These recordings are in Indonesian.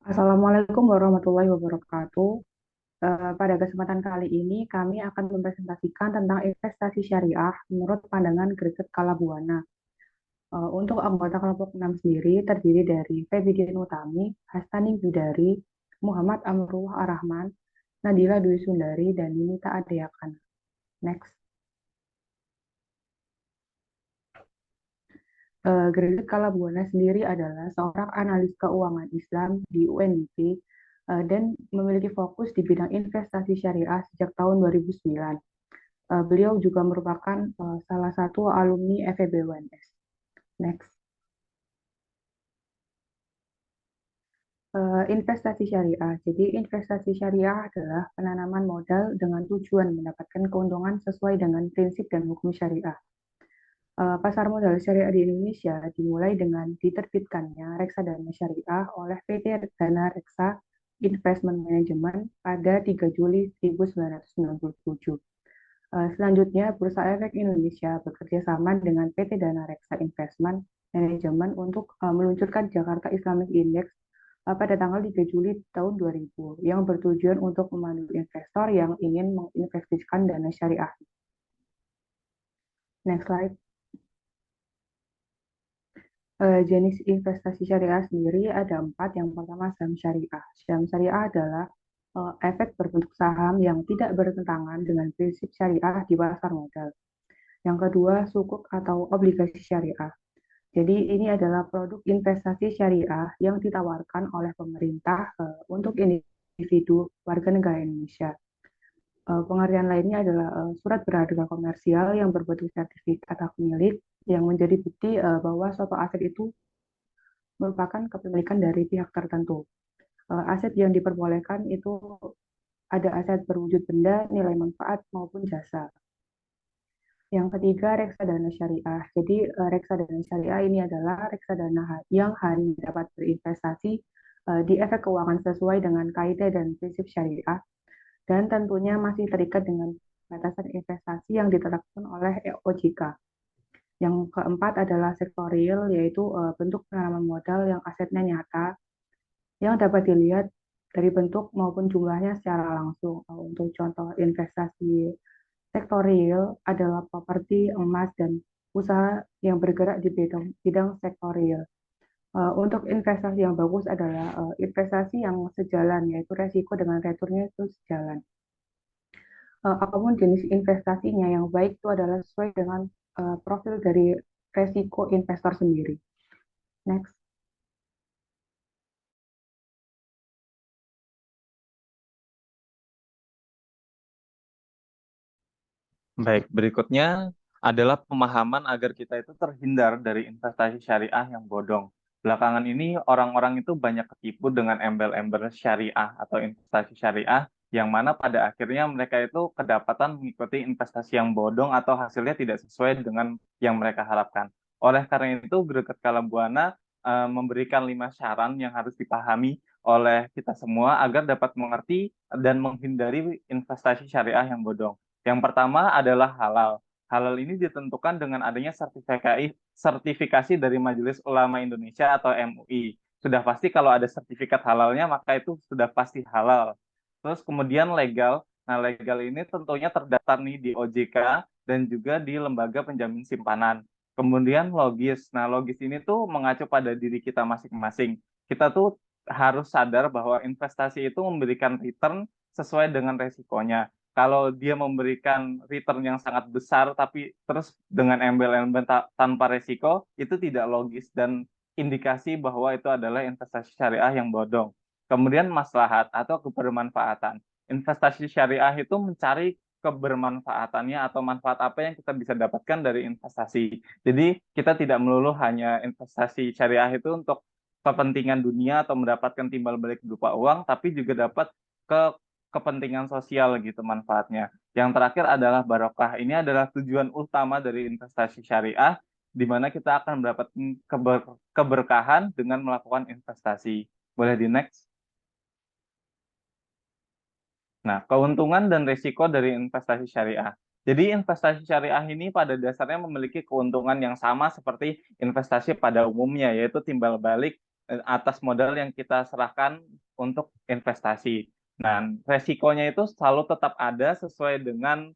Assalamualaikum warahmatullahi wabarakatuh. Pada kesempatan kali ini, kami akan mempresentasikan tentang investasi syariah menurut pandangan Greget Kalabuana. Untuk anggota kelompok 6 sendiri terdiri dari Febidin Utami, Hastani Bidari, Muhammad Amruh Arrahman, Nadila Dwi Sundari, dan Yunita Adeyakan. Next. Greget Kalabuana sendiri adalah seorang analis keuangan Islam di UNDP dan memiliki fokus di bidang investasi syariah sejak tahun 2009. Beliau juga merupakan salah satu alumni FEB UNS. Next. Investasi syariah. Jadi investasi syariah adalah penanaman modal dengan tujuan mendapatkan keuntungan sesuai dengan prinsip dan hukum syariah. Pasar modal syariah di Indonesia dimulai dengan diterbitkannya reksadana syariah oleh PT Dana Reksa Investment Management pada 3 Juli 1997. Selanjutnya, Bursa Efek Indonesia bekerja sama dengan PT Dana Reksa Investment Management untuk meluncurkan Jakarta Islamic Index pada tanggal 3 Juli tahun 2000 yang bertujuan untuk memandu investor yang ingin menginvestasikan dana syariah. Next slide. Jenis investasi syariah sendiri ada 4. Yang pertama, saham syariah. Saham syariah adalah efek berbentuk saham yang tidak bertentangan dengan prinsip syariah di pasar modal. Yang kedua, sukuk atau obligasi syariah. Jadi ini adalah produk investasi syariah yang ditawarkan oleh pemerintah untuk individu warga negara Indonesia. Pengertian lainnya adalah surat berharga komersial yang berbentuk sertifikat hak milik yang menjadi bukti bahwa suatu aset itu merupakan kepemilikan dari pihak tertentu. Aset yang diperbolehkan itu ada aset berwujud benda, nilai manfaat, maupun jasa. Yang ketiga, reksadana syariah. Jadi, reksadana syariah ini adalah reksadana yang hanya dapat berinvestasi di efek keuangan sesuai dengan kaidah dan prinsip syariah, dan tentunya masih terikat dengan batasan investasi yang ditetapkan oleh OJK. Yang keempat adalah sektor real, yaitu bentuk penanaman modal yang asetnya nyata, yang dapat dilihat dari bentuk maupun jumlahnya secara langsung. Untuk contoh investasi sektor real adalah properti, emas, dan usaha yang bergerak di bidang sektor real. Untuk investasi yang bagus adalah investasi yang sejalan, yaitu resiko dengan returnnya itu sejalan. Apapun jenis investasinya, yang baik itu adalah sesuai dengan profil dari resiko investor sendiri. Next. Baik, berikutnya adalah pemahaman agar kita itu terhindar dari investasi syariah yang bodong. Belakangan ini orang-orang itu banyak ketipu dengan embel-embel syariah atau investasi syariah yang mana pada akhirnya mereka itu kedapatan mengikuti investasi yang bodong atau hasilnya tidak sesuai dengan yang mereka harapkan. Oleh karena itu, Greget Kalabuana memberikan 5 saran yang harus dipahami oleh kita semua agar dapat mengerti dan menghindari investasi syariah yang bodong. Yang pertama adalah halal. Halal ini ditentukan dengan adanya sertifikasi dari Majelis Ulama Indonesia atau MUI. Sudah pasti kalau ada sertifikat halalnya, maka itu sudah pasti halal. Terus kemudian legal. Nah, legal ini tentunya terdaftar nih di OJK dan juga di lembaga penjamin simpanan. Kemudian logis. Nah, logis ini tuh mengacu pada diri kita masing-masing. Kita tuh harus sadar bahwa investasi itu memberikan return sesuai dengan resikonya. Kalau dia memberikan return yang sangat besar tapi terus dengan embel-embel tanpa resiko, itu tidak logis dan indikasi bahwa itu adalah investasi syariah yang bodong. Kemudian maslahat atau kebermanfaatan. Investasi syariah itu mencari kebermanfaatannya atau manfaat apa yang kita bisa dapatkan dari investasi. Jadi kita tidak melulu hanya investasi syariah itu untuk kepentingan dunia atau mendapatkan timbal balik berupa uang, tapi juga dapat ke kepentingan sosial gitu manfaatnya. Yang terakhir adalah barokah. Ini adalah tujuan utama dari investasi syariah, di mana kita akan mendapatkan keberkahan dengan melakukan investasi. Boleh di next? Nah, keuntungan dan risiko dari investasi syariah. Jadi investasi syariah ini pada dasarnya memiliki keuntungan yang sama seperti investasi pada umumnya, yaitu timbal balik atas modal yang kita serahkan untuk investasi. Nah, resikonya itu selalu tetap ada sesuai dengan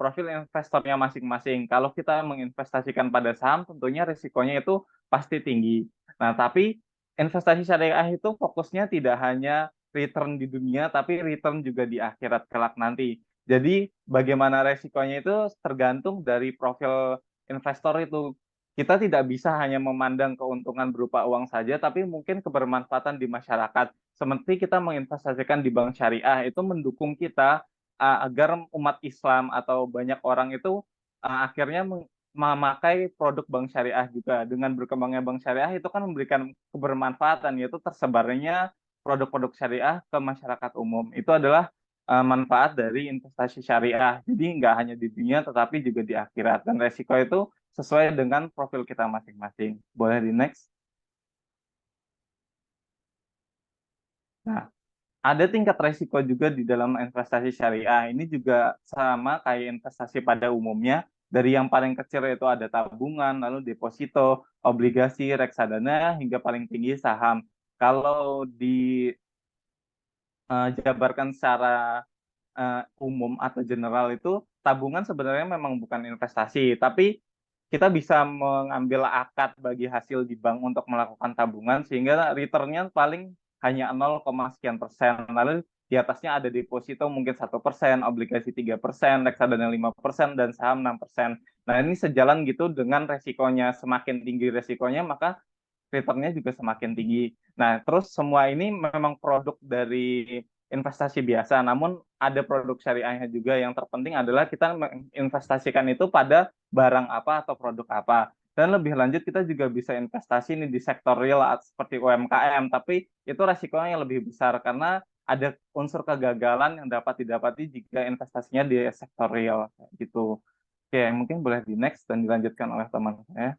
profil investornya masing-masing. Kalau kita menginvestasikan pada saham, tentunya risikonya itu pasti tinggi. Nah, tapi investasi syariah itu fokusnya tidak hanya return di dunia, tapi return juga di akhirat kelak nanti. Jadi, bagaimana resikonya itu tergantung dari profil investor itu. Kita tidak bisa hanya memandang keuntungan berupa uang saja, tapi mungkin kebermanfaatan di masyarakat. Seperti kita menginvestasikan di bank syariah, itu mendukung kita agar umat Islam atau banyak orang itu akhirnya memakai produk bank syariah juga. Dengan berkembangnya bank syariah itu kan memberikan kebermanfaatan, yaitu tersebarnya produk-produk syariah ke masyarakat umum. Itu adalah manfaat dari investasi syariah. Jadi nggak hanya di dunia, tetapi juga di akhirat. Dan resiko itu sesuai dengan profil kita masing-masing. Boleh di next? Nah, ada tingkat resiko juga di dalam investasi syariah. Ini juga sama kayak investasi pada umumnya. Dari yang paling kecil itu ada tabungan, lalu deposito, obligasi, reksadana, hingga paling tinggi saham. Kalau dijabarkan secara umum atau general itu, tabungan sebenarnya memang bukan investasi, tapi kita bisa mengambil akad bagi hasil di bank untuk melakukan tabungan sehingga returnnya paling hanya 0, sekian persen. Lalu di atasnya ada deposito mungkin 1%, obligasi 3%, reksadana 5%, dan saham 6%. Nah, ini sejalan gitu dengan resikonya. Semakin tinggi resikonya, maka returnnya juga semakin tinggi. Nah, terus semua ini memang produk dari investasi biasa, namun ada produk syariahnya juga. Yang terpenting adalah kita menginvestasikan itu pada barang apa atau produk apa. Dan lebih lanjut kita juga bisa investasi nih di sektor real seperti UMKM, tapi itu resikonya yang lebih besar karena ada unsur kegagalan yang dapat didapati jika investasinya di sektor real gitu. Oke, mungkin boleh di next dan dilanjutkan oleh teman saya.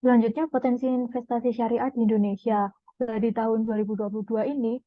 Selanjutnya, potensi investasi syariah di Indonesia. Di tahun 2022 ini,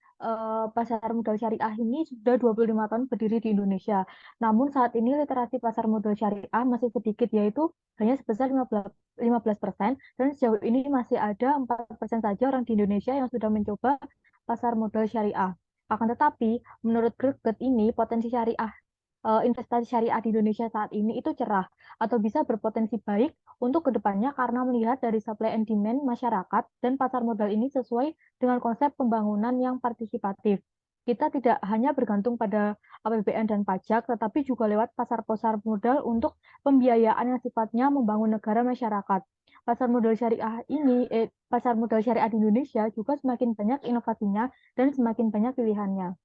pasar modal syariah ini sudah 25 tahun berdiri di Indonesia. Namun saat ini literasi pasar modal syariah masih sedikit, yaitu hanya sebesar 15%, dan sejauh ini masih ada 4% saja orang di Indonesia yang sudah mencoba pasar modal syariah. Akan tetapi, menurut Greget ini, potensi syariah investasi syariah di Indonesia saat ini itu cerah atau bisa berpotensi baik untuk kedepannya karena melihat dari supply and demand masyarakat dan pasar modal ini sesuai dengan konsep pembangunan yang partisipatif. Kita tidak hanya bergantung pada APBN dan pajak, tetapi juga lewat pasar-pasar modal untuk pembiayaan yang sifatnya membangun negara masyarakat. Pasar modal syariah di Indonesia juga semakin banyak inovasinya dan semakin banyak pilihannya.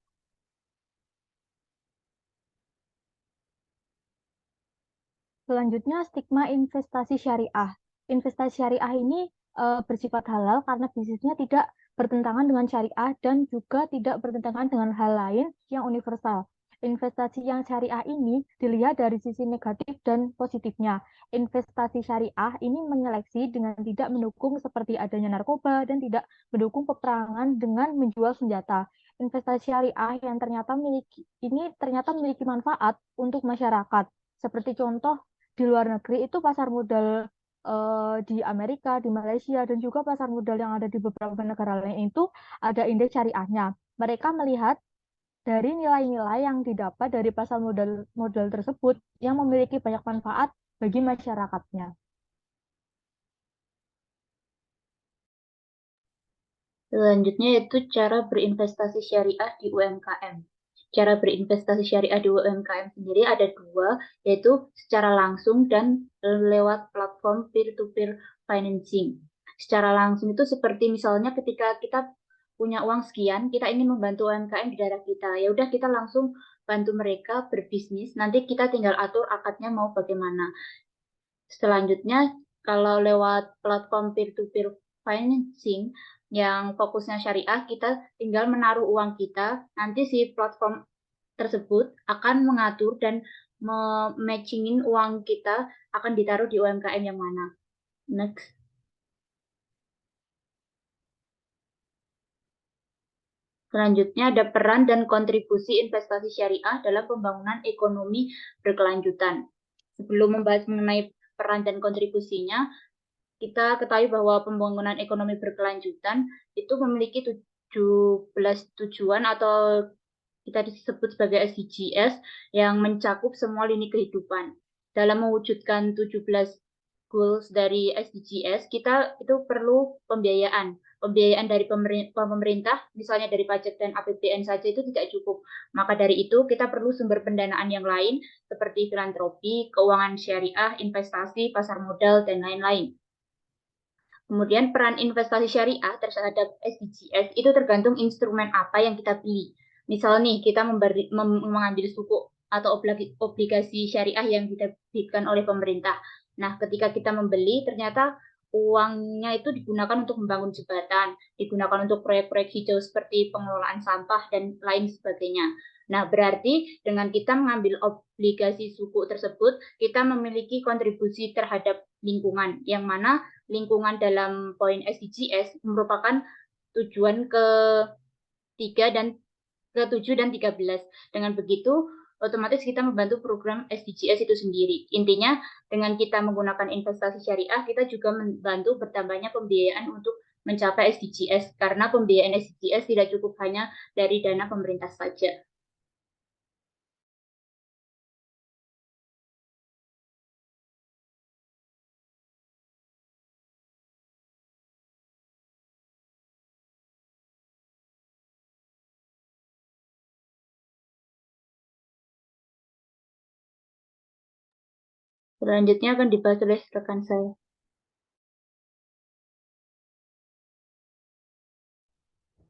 Selanjutnya, stigma investasi syariah. Investasi syariah ini bersifat halal karena bisnisnya tidak bertentangan dengan syariah dan juga tidak bertentangan dengan hal lain yang universal. Investasi yang syariah ini dilihat dari sisi negatif dan positifnya. Investasi syariah ini menyeleksi dengan tidak mendukung seperti adanya narkoba dan tidak mendukung peperangan dengan menjual senjata. Investasi syariah yang ternyata memiliki manfaat untuk masyarakat. Seperti contoh di luar negeri itu pasar modal di Amerika, di Malaysia, dan juga pasar modal yang ada di beberapa negara lain itu ada indeks syariahnya. Mereka melihat dari nilai-nilai yang didapat dari pasar modal tersebut yang memiliki banyak manfaat bagi masyarakatnya. Selanjutnya yaitu cara berinvestasi syariah di UMKM. Cara berinvestasi syariah di UMKM sendiri ada dua, yaitu secara langsung dan lewat platform peer-to-peer financing. Secara langsung itu seperti misalnya ketika kita punya uang sekian, kita ingin membantu UMKM di daerah kita. Ya udah kita langsung bantu mereka berbisnis, nanti kita tinggal atur akadnya mau bagaimana. Selanjutnya, kalau lewat platform peer-to-peer financing yang fokusnya syariah, kita tinggal menaruh uang kita, nanti si platform tersebut akan mengatur dan matchingin uang kita akan ditaruh di UMKM yang mana. Next. Selanjutnya ada peran dan kontribusi investasi syariah dalam pembangunan ekonomi berkelanjutan. Sebelum membahas mengenai peran dan kontribusinya, kita ketahui bahwa pembangunan ekonomi berkelanjutan itu memiliki 17 tujuan atau kita disebut sebagai SDGs yang mencakup semua lini kehidupan. Dalam mewujudkan 17 goals dari SDGs, kita itu perlu pembiayaan. Pembiayaan dari pemerintah, misalnya dari pajak dan APBN saja itu tidak cukup. Maka dari itu, kita perlu sumber pendanaan yang lain, seperti filantropi, keuangan syariah, investasi, pasar modal, dan lain-lain. Kemudian peran investasi syariah terhadap SDGs itu tergantung instrumen apa yang kita pilih. Misal nih, kita mengambil suku atau obligasi syariah yang diterbitkan oleh pemerintah. Nah, ketika kita membeli, ternyata uangnya itu digunakan untuk membangun jembatan, digunakan untuk proyek-proyek hijau seperti pengelolaan sampah dan lain sebagainya. Nah, berarti dengan kita mengambil obligasi suku tersebut, kita memiliki kontribusi terhadap lingkungan, yang mana lingkungan dalam poin SDGs merupakan tujuan ke-3 dan ke-7 dan 13. Dengan begitu, otomatis kita membantu program SDGs itu sendiri. Intinya, dengan kita menggunakan investasi syariah, kita juga membantu bertambahnya pembiayaan untuk mencapai SDGs, karena pembiayaan SDGs tidak cukup hanya dari dana pemerintah saja. Selanjutnya akan dibahas oleh rekan saya.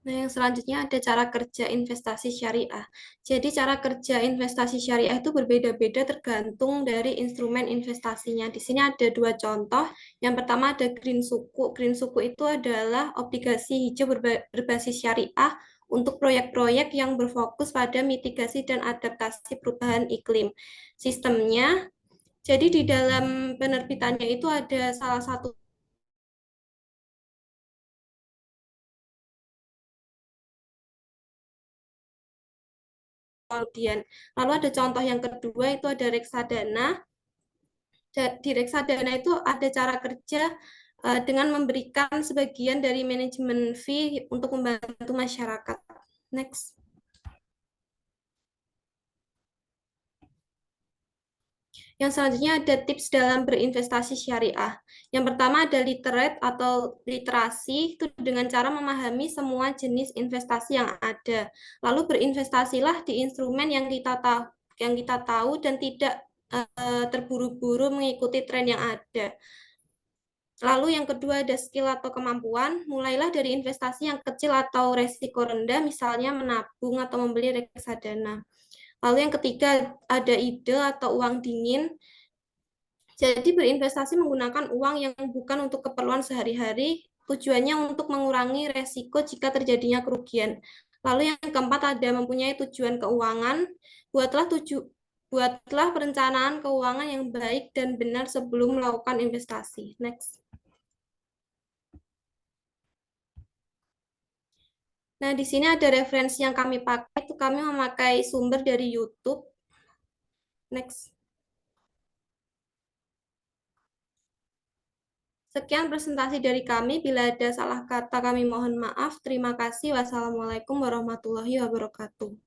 Nah, yang selanjutnya ada cara kerja investasi syariah. Jadi, cara kerja investasi syariah itu berbeda-beda tergantung dari instrumen investasinya. Di sini ada dua contoh. Yang pertama ada Green Suku. Green Suku itu adalah obligasi hijau berbasis syariah untuk proyek-proyek yang berfokus pada mitigasi dan adaptasi perubahan iklim. Sistemnya, jadi di dalam penerbitannya itu ada salah satu kemudian. Lalu ada contoh yang kedua itu ada reksadana. Di reksadana itu ada cara kerja dengan memberikan sebagian dari manajemen fee untuk membantu masyarakat. Next. Yang selanjutnya ada tips dalam berinvestasi syariah. Yang pertama ada literate atau literasi, itu dengan cara memahami semua jenis investasi yang ada. Lalu berinvestasilah di instrumen yang kita tahu dan tidak terburu-buru mengikuti tren yang ada. Lalu yang kedua ada skill atau kemampuan, mulailah dari investasi yang kecil atau resiko rendah, misalnya menabung atau membeli reksadana. Lalu yang ketiga ada ide atau uang dingin. Jadi berinvestasi menggunakan uang yang bukan untuk keperluan sehari-hari, tujuannya untuk mengurangi resiko jika terjadinya kerugian. Lalu yang keempat ada mempunyai tujuan keuangan, buatlah perencanaan keuangan yang baik dan benar sebelum melakukan investasi. Next. Nah, di sini ada referensi yang kami pakai, itu kami memakai sumber dari YouTube. Next. Sekian presentasi dari kami. Bila ada salah kata, kami mohon maaf. Terima kasih. Wassalamualaikum warahmatullahi wabarakatuh.